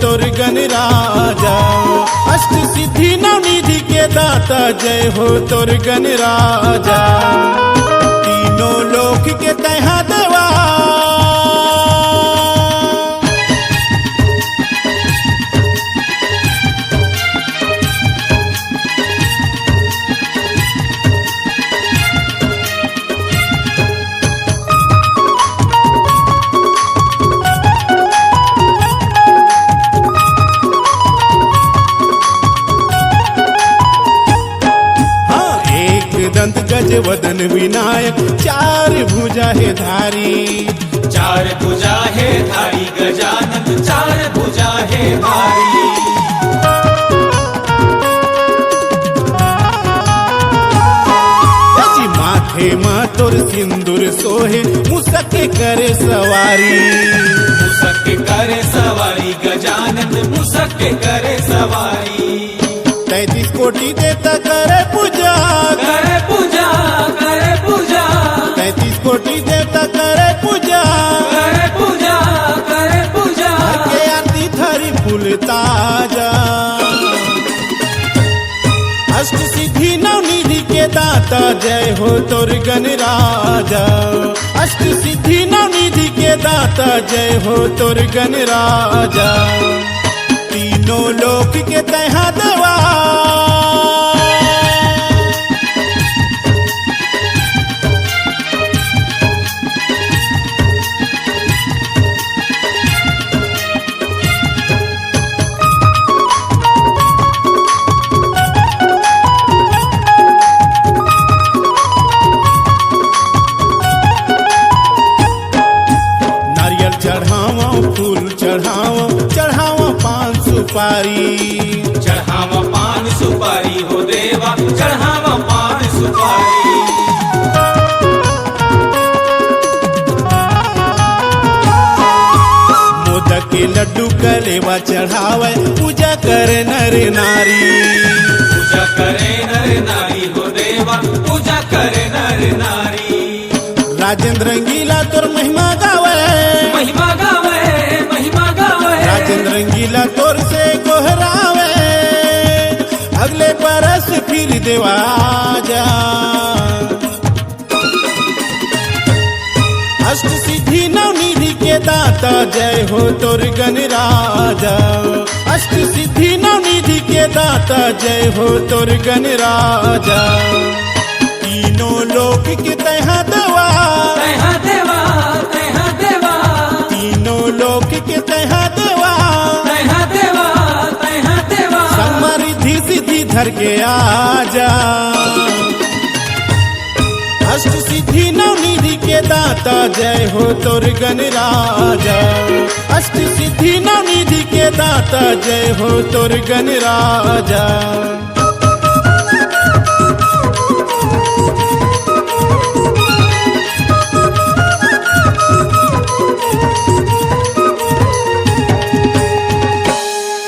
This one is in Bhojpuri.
तोर गणराजा। अष्ट सिद्धि नवनिधि के दाता जय हो तोर गणराजा। तीनों लोक के तहा देवा दंत गज वदन विनायक चार भुजा है धारी। चार भुजा है धारी गजानन चार भुजा है धारी। जी माथे माँ तोर सिंदूर सोहे मुसक करे सवारी। मुसक करे सवारी गजानन मुसक करे सवारी। 33 कोटि देता करे पूजा करे पूजा करे पूजा। 33 कोटि देवता करे पूजा करे पूजा करे पूजा। के आरती थारी फूल ताजा। अष्ट सिद्धि नवनिधि के दाता जय हो तोर गणराजा। अष्ट सिद्धि नवनिधि के दाता जय हो तोर गणराजा। तीनों लोक के तहा देवा नारियल चढ़ावा फूल चढ़ावा चढ़ावा पान सुपारी। चढ़ावा पान सुपारी हो देवा चढ़ावा पान सुपारी। मोदक के लड्डू कलेवा चढ़ावे पूजा करे नर नारी। पूजा करे नर नारी हो देवा पूजा करे नर नारी। राजेंद्र रंगीला तोर महिमा गावे महिमा गावे महिमा गावे। राजेंद्र रंगीला तोर से गोहरावे अगले बरस फिर देवा जा। अष्ट सिद्धि नवनिधि के दाता जय हो तोर गणराजा। अष्ट सिद्धि नवनिधि के दाता जय हो तोर गणराजा। तीनों लोक के तहा देवा तहा देवा तहा देवा। तीनों लोक के तहा देवा तहा देवा तहा देवा। समृद्धि सिद्धि धर के आजा। अष्ट सिद्धि नवनिधि के दाता जय हो तोर गणराजा। अष्ट सिद्धि नवनिधि के दाता जय हो तोर गणराजा।